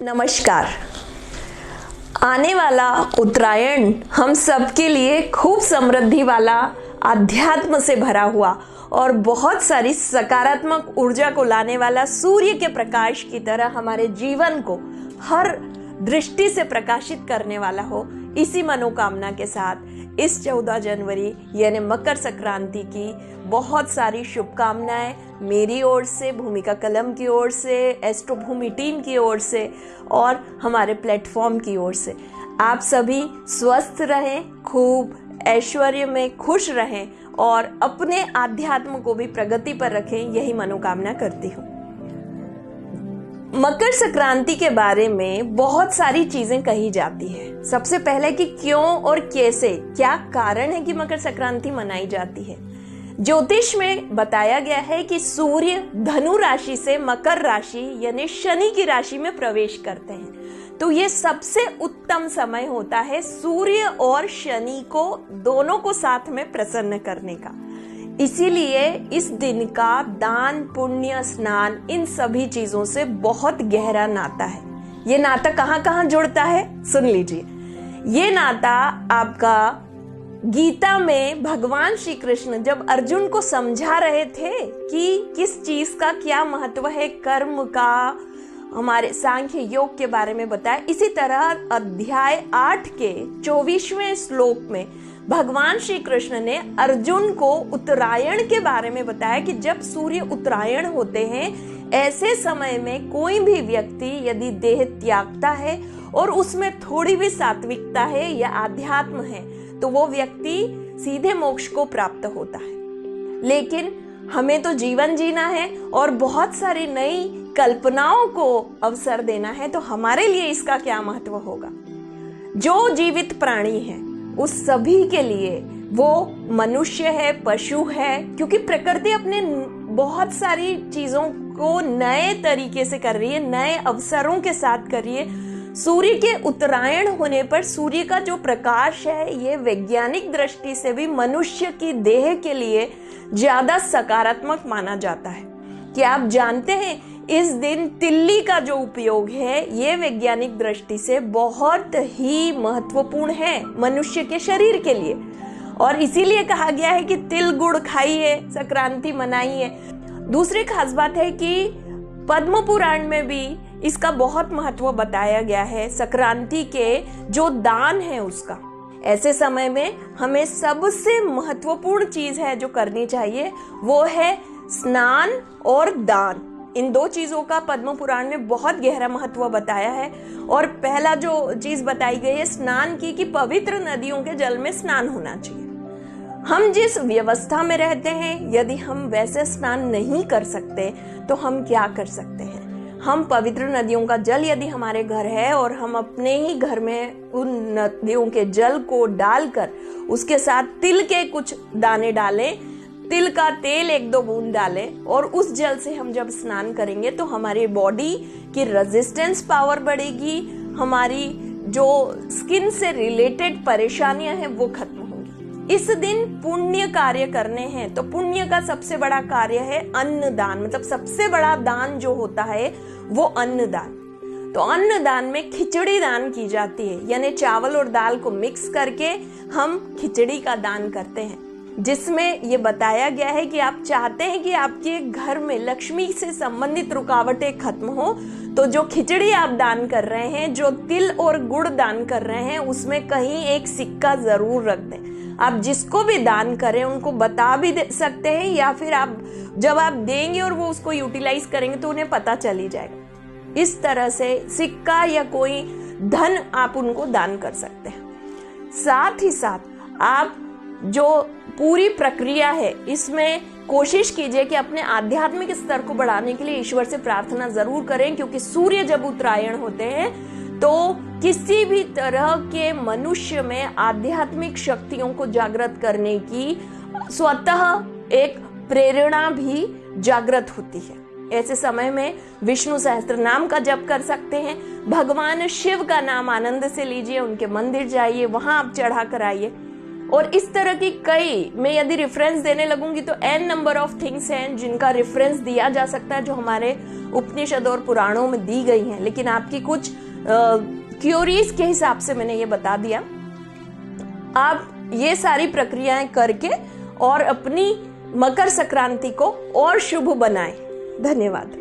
नमस्कार। आने वाला उत्तरायण हम सबके लिए खूब समृद्धि वाला, आध्यात्म से भरा हुआ और बहुत सारी सकारात्मक ऊर्जा को लाने वाला सूर्य के प्रकाश की तरह हमारे जीवन को हर दृष्टि से प्रकाशित करने वाला हो, इसी मनोकामना के साथ इस 14 जनवरी यानी मकर संक्रांति की बहुत सारी शुभकामनाएं मेरी ओर से, भूमिका कलम की ओर से, एस्ट्रो भूमि टीम की ओर से और हमारे प्लेटफॉर्म की ओर से। आप सभी स्वस्थ रहें, खूब ऐश्वर्य में खुश रहें और अपने आध्यात्म को भी प्रगति पर रखें, यही मनोकामना करती हूँ। मकर संक्रांति के बारे में बहुत सारी चीजें कही जाती है। सबसे पहले कि क्यों और कैसे, क्या कारण है कि मकर संक्रांति मनाई जाती है। ज्योतिष में बताया गया है कि सूर्य धनु राशि से मकर राशि यानी शनि की राशि में प्रवेश करते हैं, तो ये सबसे उत्तम समय होता है सूर्य और शनि को दोनों को साथ में प्रसन्न करने का। इसीलिए इस दिन का दान, पुण्य, स्नान, इन सभी चीजों से बहुत गहरा नाता है। ये नाता कहाँ कहाँ जुड़ता है, सुन लीजिए। ये नाता आपका गीता में भगवान श्री कृष्ण जब अर्जुन को समझा रहे थे कि किस चीज का क्या महत्व है, कर्म का, हमारे सांख्य योग के बारे में बताया। इसी तरह अध्याय 8 के 24वें श्लोक में भगवान श्री कृष्ण ने अर्जुन को उत्तरायण के बारे में बताया कि जब सूर्य उत्तरायण होते हैं, ऐसे समय में कोई भी व्यक्ति यदि देह त्यागता है और उसमें थोड़ी भी सात्विकता है या आध्यात्म है, तो वो व्यक्ति सीधे मोक्ष को प्राप्त होता है। लेकिन हमें तो जीवन जीना है और बहुत सारी नई कल्पनाओं को अवसर देना है, तो हमारे लिए इसका क्या महत्व होगा। जो जीवित प्राणी है उस सभी के लिए, वो मनुष्य है, पशु है, क्योंकि प्रकृति अपने बहुत सारी चीजों को नए तरीके से कर रही है, नए अवसरों के साथ कर रही है। सूर्य के उत्तरायण होने पर सूर्य का जो प्रकाश है, ये वैज्ञानिक दृष्टि से भी मनुष्य की देह के लिए ज्यादा सकारात्मक माना जाता है। क्या आप जानते हैं इस दिन तिल्ली का जो उपयोग है, ये वैज्ञानिक दृष्टि से बहुत ही महत्वपूर्ण है मनुष्य के शरीर के लिए, और इसीलिए कहा गया है कि तिल गुड़ खाइए, संक्रांति मनाइए। दूसरी खास बात है कि पद्म पुराण में भी इसका बहुत महत्व बताया गया है, संक्रांति के जो दान है उसका। ऐसे समय में हमें सबसे महत्वपूर्ण चीज है जो करनी चाहिए, वो है स्नान और दान। इन दो चीजों का पद्म पुराण में बहुत गहरा महत्व बताया है। और पहला जो चीज बताई गई है स्नान की, कि पवित्र नदियों के जल में स्नान होना चाहिए। हम जिस व्यवस्था में रहते हैं, यदि हम वैसे स्नान नहीं कर सकते तो हम क्या कर सकते हैं। हम पवित्र नदियों का जल यदि हमारे घर है और हम अपने ही घर में उन नदियों के जल को डालकर उसके साथ तिल के कुछ दाने डालें, तिल का तेल 1-2 बूंद डालें और उस जल से हम जब स्नान करेंगे तो हमारी बॉडी की रेजिस्टेंस पावर बढ़ेगी, हमारी जो स्किन से रिलेटेड परेशानियां हैं वो खत्म होंगी। इस दिन पुण्य कार्य करने हैं, तो पुण्य का सबसे बड़ा कार्य है अन्नदान। मतलब सबसे बड़ा दान जो होता है वो अन्नदान। तो अन्नदान में खिचड़ी दान की जाती है, यानी चावल और दाल को मिक्स करके हम खिचड़ी का दान करते हैं, जिसमें ये बताया गया है कि आप चाहते हैं कि आपके घर में लक्ष्मी से संबंधित रुकावटें खत्म हो, तो जो खिचड़ी आप दान कर रहे हैं, जो तिल और गुड़ दान कर रहे हैं, उसमें कहीं एक सिक्का जरूर रख दें। आप जिसको भी दान करें उनको बता भी दे सकते हैं, या फिर आप जब आप देंगे और वो उसको यूटिलाइज करेंगे तो उन्हें पता चल ही जाएगा। इस तरह से सिक्का या कोई धन आप उनको दान कर सकते हैं। साथ ही साथ आप जो पूरी प्रक्रिया है, इसमें कोशिश कीजिए कि अपने आध्यात्मिक स्तर को बढ़ाने के लिए ईश्वर से प्रार्थना जरूर करें, क्योंकि सूर्य जब उत्तरायण होते हैं तो किसी भी तरह के मनुष्य में आध्यात्मिक शक्तियों को जागृत करने की स्वतः एक प्रेरणा भी जागृत होती है। ऐसे समय में विष्णु सहस्त्र नाम का जप कर सकते हैं, भगवान शिव का नाम आनंद से लीजिए, उनके मंदिर जाइए, वहां आप चढ़ा कर आइए। और इस तरह की कई, मैं यदि रेफरेंस देने लगूंगी तो n नंबर ऑफ थिंग्स हैं जिनका रेफरेंस दिया जा सकता है, जो हमारे उपनिषद और पुराणों में दी गई हैं, लेकिन आपकी कुछ क्यूरीज के हिसाब से मैंने ये बता दिया। आप ये सारी प्रक्रियाएं करके और अपनी मकर संक्रांति को और शुभ बनाएं। धन्यवाद।